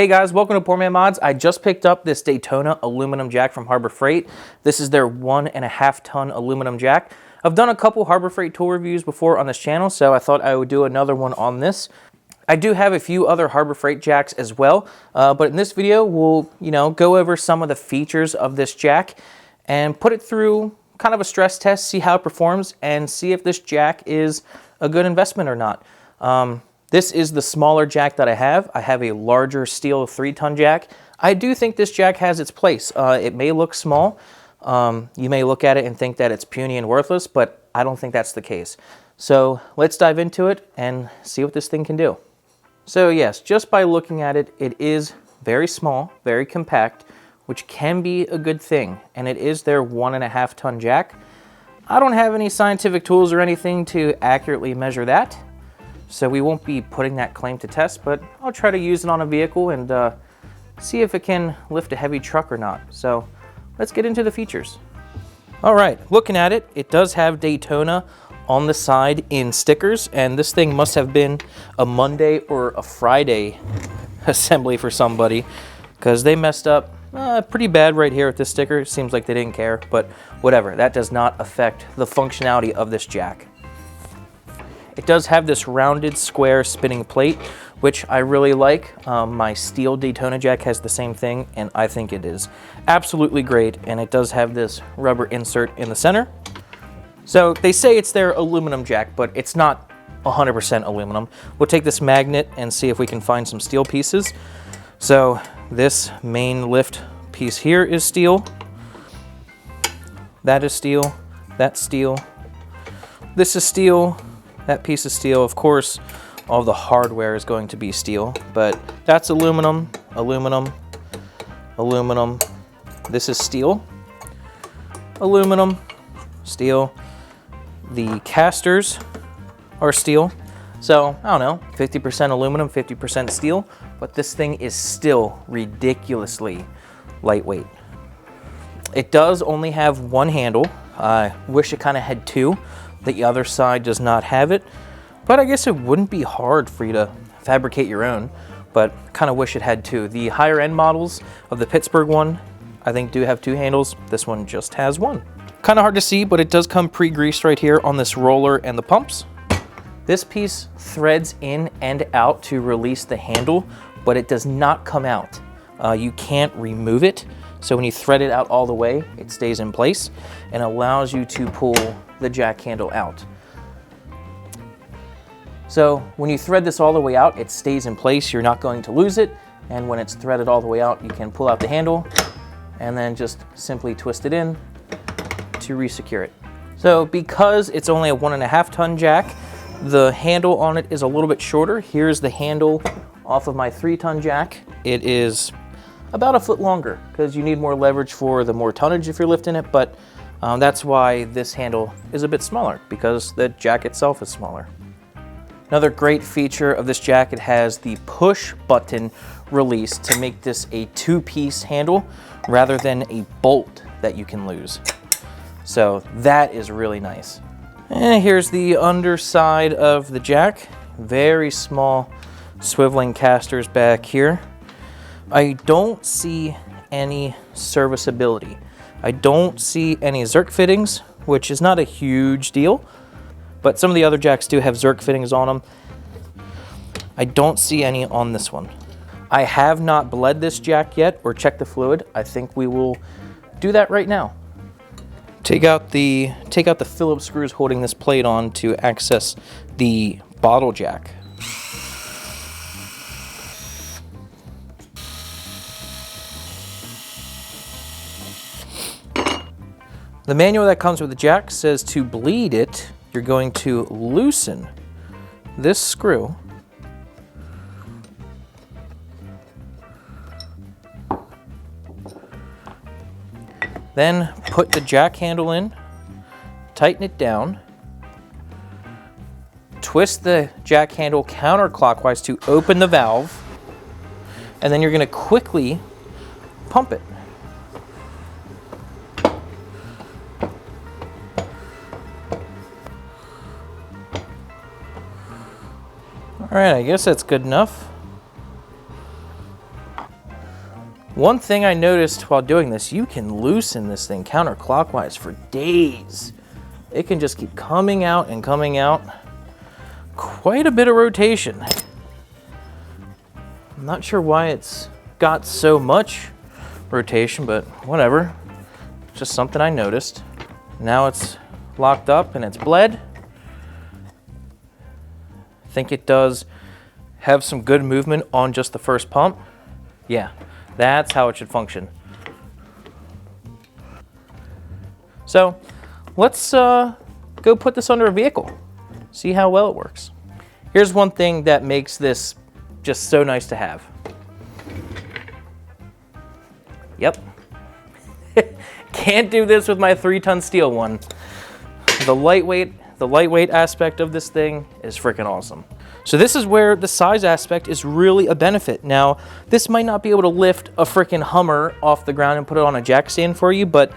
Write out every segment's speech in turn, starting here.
Hey guys, welcome to Poor Man Mods. I just picked up this Daytona aluminum jack from Harbor Freight. This is their 1.5 ton aluminum jack. I've done a couple Harbor Freight tool reviews before on this channel, so I thought I would do another one on this. I do have a few other Harbor Freight jacks as well, but in this video we'll go over some of the features of this jack and put it through kind of a stress test, see how it performs, and see if this jack is a good investment or not. This is the smaller jack that I have. I have a larger steel 3-ton jack. I do think this jack has its place. It may look small. You may look at it and think that it's puny and worthless, but I don't think that's the case. So let's dive into it and see what this thing can do. So yes, just by looking at it, it is very small, very compact, which can be a good thing. And it is their 1.5 ton jack. I don't have any scientific tools or anything to accurately measure that, so we won't be putting that claim to test, but I'll try to use it on a vehicle and see if it can lift a heavy truck or not. So let's get into the features. All right, looking at it, it does have Daytona on the side in stickers, and this thing must have been a Monday or a Friday assembly for somebody, because they messed up pretty bad right here with this sticker. It seems like they didn't care, but whatever. That does not affect the functionality of this jack. It does have this rounded square spinning plate, which I really like. My steel Daytona jack has the same thing, and I think it is absolutely great. And it does have this rubber insert in the center. So they say it's their aluminum jack, but it's not 100% aluminum. We'll take this magnet and see if we can find some steel pieces. So this main lift piece here is steel. That is steel. That's steel. This is steel. That piece is steel. Of course, all the hardware is going to be steel, but that's aluminum, aluminum, aluminum. This is steel, aluminum, steel. The casters are steel. So, I don't know, 50% aluminum, 50% steel, but this thing is still ridiculously lightweight. It does only have one handle. I wish it kind of had two. The other side does not have it, but I guess it wouldn't be hard for you to fabricate your own, but kind of wish it had two. The higher end models of the Pittsburgh one, I think, do have two handles. This one just has one. Kind of hard to see, but it does come pre-greased right here on this roller and the pumps. This piece threads in and out to release the handle, but it does not come out. You can't remove it. So when you thread it out all the way, it stays in place and allows you to pull the jack handle out. So when you thread this all the way out, it stays in place. You're not going to lose it. And when it's threaded all the way out, you can pull out the handle and then just simply twist it in to resecure it. So because it's only a 1.5 ton jack, the handle on it is a little bit shorter. Here's the handle off of my 3-ton jack. It is about a foot longer because you need more leverage for the more tonnage if you're lifting it, but that's why this handle is a bit smaller, because the jack itself is smaller. Another great feature of this jack, it has the push button release to make this a 2-piece handle rather than a bolt that you can lose. So that is really nice. And here's the underside of the jack. Very small swiveling casters back here. I don't see any serviceability. I don't see any Zerk fittings, which is not a huge deal, but some of the other jacks do have Zerk fittings on them. I don't see any on this one. I have not bled this jack yet or checked the fluid. I think we will do that right now. Take out the Phillips screws holding this plate on to access the bottle jack. The manual that comes with the jack says to bleed it, you're going to loosen this screw. Then put the jack handle in, tighten it down, twist the jack handle counterclockwise to open the valve, and then you're going to quickly pump it. All right, I guess that's good enough. One thing I noticed while doing this, you can loosen this thing counterclockwise for days. It can just keep coming out and coming out. Quite a bit of rotation. I'm not sure why it's got so much rotation, but whatever. Just something I noticed. Now it's locked up and it's bled. I think it does have some good movement on just the first pump. Yeah, that's how it should function. So let's go put this under a vehicle, see how well it works. Here's one thing that makes this just so nice to have. Yep. Can't do this with my 3-ton steel one. The lightweight aspect of this thing is freaking awesome. So this is where the size aspect is really a benefit. Now, this might not be able to lift a freaking Hummer off the ground and put it on a jack stand for you, but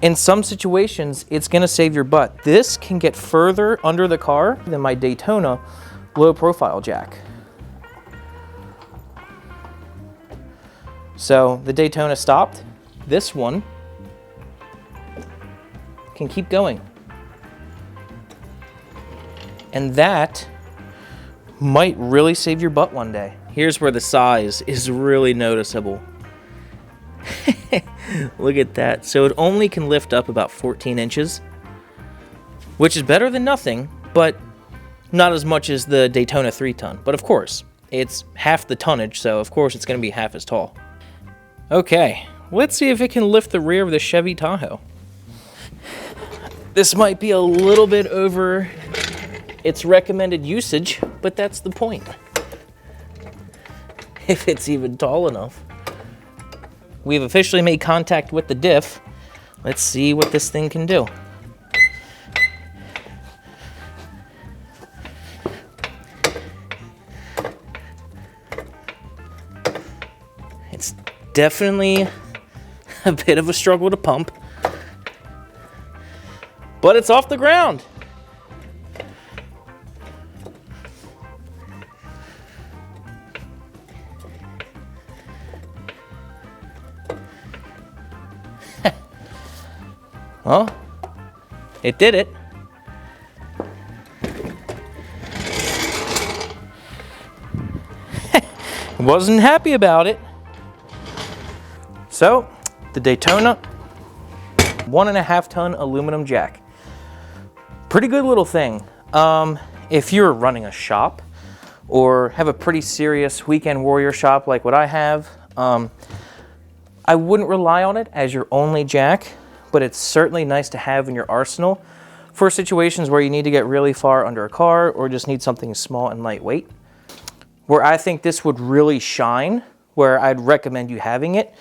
in some situations, it's gonna save your butt. This can get further under the car than my Daytona low profile jack. So the Daytona stopped. This one can keep going. And that might really save your butt one day. Here's where the size is really noticeable. Look at that. So it only can lift up about 14 inches, which is better than nothing, but not as much as the Daytona 3-ton. But of course, it's half the tonnage, so of course it's going to be half as tall. Okay, let's see if it can lift the rear of the Chevy Tahoe. This might be a little bit over its recommended usage, but that's the point. If it's even tall enough. We've officially made contact with the diff. Let's see what this thing can do. It's definitely a bit of a struggle to pump, but it's off the ground. Well, it did it. Wasn't happy about it. So, the Daytona 1.5-ton aluminum jack. Pretty good little thing. If you're running a shop or have a pretty serious weekend warrior shop like what I have, I wouldn't rely on it as your only jack, but it's certainly nice to have in your arsenal for situations where you need to get really far under a car or just need something small and lightweight. Where I think this would really shine, where I'd recommend you having it,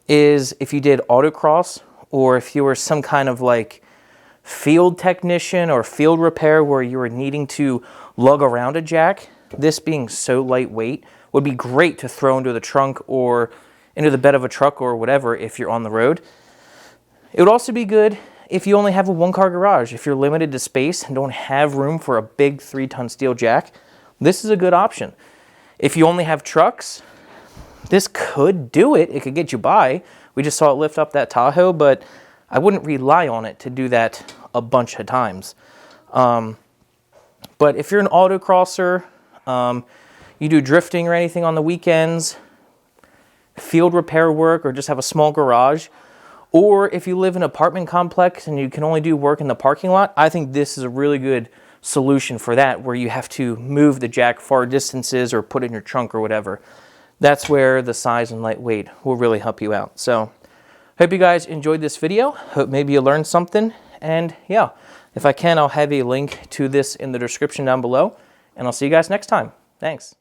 is if you did autocross or if you were some kind of like field technician or field repair where you were needing to lug around a jack. This being so lightweight would be great to throw into the trunk or into the bed of a truck or whatever if you're on the road. It would also be good if you only have a one-car garage. If you're limited to space and don't have room for a big 3-ton steel jack, this is a good option. If you only have trucks, this could do it. It could get you by. We just saw it lift up that Tahoe, but I wouldn't rely on it to do that a bunch of times. But if you're an autocrosser, you do drifting or anything on the weekends, field repair work, or just have a small garage, or if you live in an apartment complex and you can only do work in the parking lot, I think this is a really good solution for that, where you have to move the jack far distances or put it in your trunk or whatever. That's where the size and lightweight will really help you out. So, hope you guys enjoyed this video. Hope maybe you learned something. And yeah, if I can, I'll have a link to this in the description down below. And I'll see you guys next time. Thanks.